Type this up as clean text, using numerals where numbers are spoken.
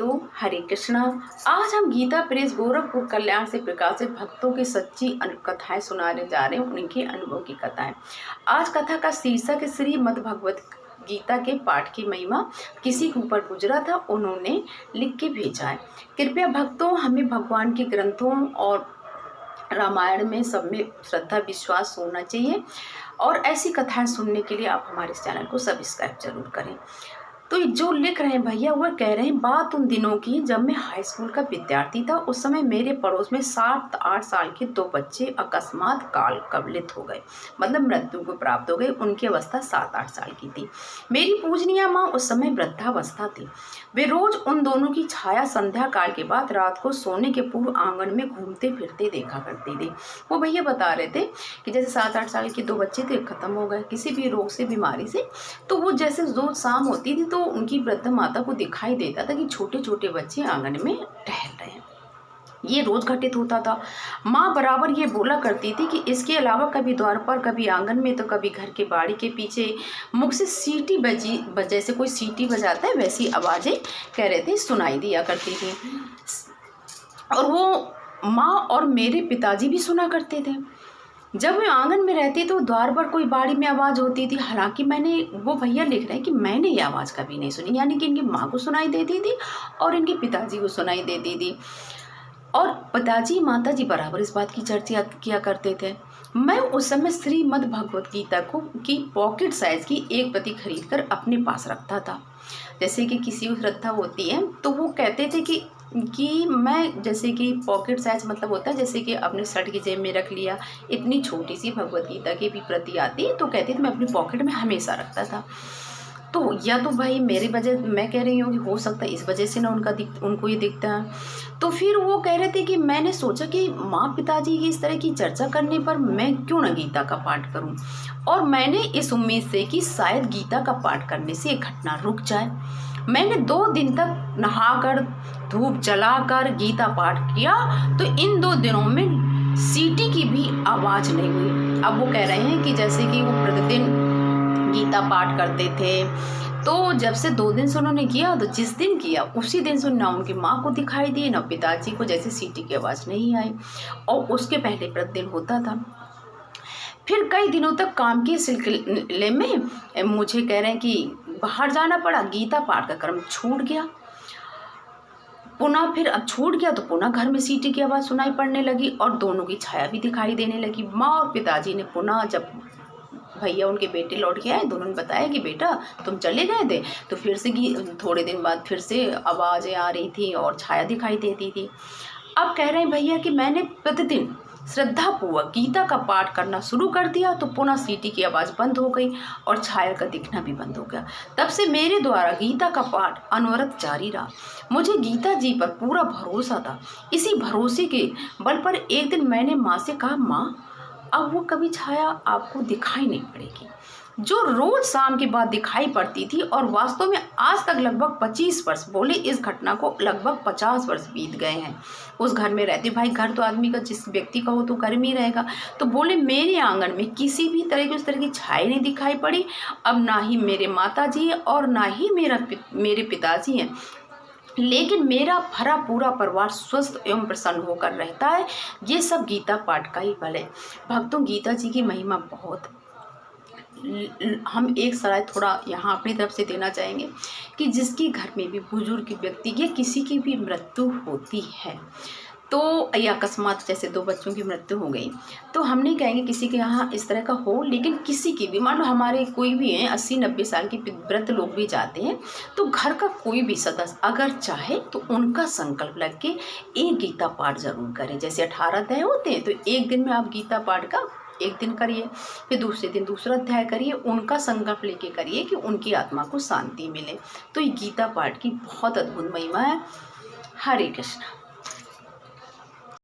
तो हरे कृष्णा। आज हम गीता प्रेस गोरखपुर कल्याण से प्रकाशित भक्तों की सच्ची कथाएं सुनाने जा रहे हैं, उनके अनुभव की कथाएं। आज कथा का शीर्षक है श्रीमद् भगवत गीता के पाठ की महिमा। किसी के ऊपर गुजरा था, उन्होंने लिख के भेजा है। कृपया भक्तों, हमें भगवान के ग्रंथों और रामायण में सब में श्रद्धा विश्वास होना चाहिए और ऐसी कथाएं सुनने के लिए आप हमारे इस चैनल को सब्सक्राइब जरूर करें। तो जो लिख रहे हैं भैया, वह कह रहे हैं बात उन दिनों की जब मैं हाई स्कूल का विद्यार्थी था। उस समय मेरे पड़ोस में 7-8 साल के 2 बच्चे अकस्मात काल कवलित हो गए, मतलब मृत्यु को प्राप्त हो गए। उनकी अवस्था 7-8 साल की थी। मेरी पूजनीय माँ उस समय वृद्धावस्था थी। वे रोज उन दोनों की छाया संध्या काल के बाद रात को सोने के पूर्व आंगन में घूमते फिरते देखा करते थे। वो भैया बता रहे थे कि जैसे 7-8 साल के 2 बच्चे थे, खत्म हो गए किसी भी रोग से, बीमारी से। तो वो जैसे रोज शाम होती थी तो उनकी वृद्ध माता को दिखाई देता था कि छोटे छोटे बच्चे आंगन में टहल रहे हैं। ये रोज घटित होता था। माँ बराबर ये बोला करती थी कि इसके अलावा कभी द्वार पर, कभी आंगन में, तो कभी घर के बाड़ी के पीछे मुख से सीटी बजी, जैसे कोई सीटी बजाता है वैसी आवाज़ें कह रहे थे सुनाई दिया करती थी। और वो माँ और मेरे पिताजी भी सुना करते थे। जब मैं आंगन में रहती तो द्वार पर कोई बाड़ी में आवाज़ होती थी। हालांकि वो भैया लिख रहे हैं कि मैंने ये आवाज़ कभी नहीं सुनी, यानी कि इनकी माँ को सुनाई देती थी और इनके पिताजी को सुनाई देती थी। और पिताजी माताजी बराबर इस बात की चर्चा किया करते थे। मैं उस समय श्रीमद् भगवत गीता की पॉकेट साइज की एक प्रति खरीद कर अपने पास रखता था। जैसे कि किसी को श्रद्धा होती है तो वो कहते थे कि मैं, जैसे कि पॉकेट साइज मतलब होता है जैसे कि अपने शर्ट की जेब में रख लिया, इतनी छोटी सी भगवत गीता की भी प्रति आती, तो कहते थे मैं अपनी पॉकेट में हमेशा रखता था। तो या तो भाई मेरी वजह, मैं कह रही हूँ कि हो सकता है इस वजह से ना उनको ये दिखता है। तो फिर वो कह रहे थे कि मैंने सोचा कि माँ पिताजी की इस तरह की चर्चा करने पर मैं क्यों ना गीता का पाठ करूँ, और मैंने इस उम्मीद से कि शायद गीता का पाठ करने से एक घटना रुक जाए। मैंने 2 दिन तक नहाकर धूप जलाकर गीता पाठ किया, तो इन 2 दिनों में सीटी की भी आवाज़ नहीं हुई। अब वो कह रहे हैं कि जैसे कि वो प्रतिदिन गीता पाठ करते थे, तो जब से 2 दिन से उन्होंने किया, तो जिस दिन किया उसी दिन से ना उनकी माँ को दिखाई दी ना पिताजी को, जैसे सीटी की आवाज़ नहीं आई। और उसके पहले प्रतिदिन होता था। फिर कई दिनों तक काम के सिलसिले में मुझे कह रहे हैं कि बाहर जाना पड़ा। गीता पाठ का क्रम छूट गया। पुनः फिर अब छूट गया तो पुनः घर में सीटी की आवाज़ सुनाई पड़ने लगी और दोनों की छाया भी दिखाई देने लगी। माँ और पिताजी ने पुनः, जब भैया उनके बेटे लौट के आए तो उन्होंने बताया कि बेटा तुम चले गए थे, तो फिर से थोड़े दिन बाद फिर से आवाज़ें आ रही थी और छाया दिखाई देती थी। अब कह रहे हैं भैया कि मैंने प्रतिदिन श्रद्धापूर्वक गीता का पाठ करना शुरू कर दिया, तो पुनः सीटी की आवाज़ बंद हो गई और छाया का दिखना भी बंद हो गया। तब से मेरे द्वारा गीता का पाठ अनवरत जारी रहा। मुझे गीता जी पर पूरा भरोसा था। इसी भरोसे के बल पर एक दिन मैंने माँ से कहा, माँ अब वो कभी छाया आपको दिखाई नहीं पड़ेगी जो रोज शाम के बाद दिखाई पड़ती थी। और वास्तव में आज तक लगभग 25 वर्ष, बोले इस घटना को लगभग 50 वर्ष बीत गए हैं उस घर में रहते। भाई घर तो आदमी का, जिस व्यक्ति का हो तो घर में ही रहेगा। तो बोले मेरे आंगन में किसी भी तरह की उस तरह की छाया नहीं दिखाई पड़ी। अब ना ही मेरे माता जी है और ना ही मेरे पिताजी हैं, लेकिन मेरा भरा पूरा परिवार स्वस्थ एवं प्रसन्न होकर रहता है। ये सब गीता पाठ का ही फल है। भक्तों, गीता जी की महिमा बहुत। हम एक सलाह थोड़ा यहाँ अपनी तरफ से देना चाहेंगे कि जिसके घर में भी बुजुर्ग व्यक्ति या किसी की भी मृत्यु होती है, तो या अकस्मात जैसे 2 बच्चों की मृत्यु हो गई, तो हम नहीं कहेंगे किसी के यहाँ इस तरह का हो, लेकिन किसी की भी, मान लो हमारे कोई भी हैं 80-90 साल के वृद्ध लोग भी जाते हैं, तो घर का कोई भी सदस्य अगर चाहे तो उनका संकल्प लग के एक गीता पाठ जरूर करें। जैसे 18 अध्याय होते हैं, तो एक दिन में आप गीता पाठ का एक दिन करिए, फिर दूसरे दिन दूसरा अध्याय करिए। उनका संकल्प लेके करिए कि उनकी आत्मा को शांति मिले। तो ये गीता पाठ की बहुत अद्भुत महिमा है। हरे कृष्ण।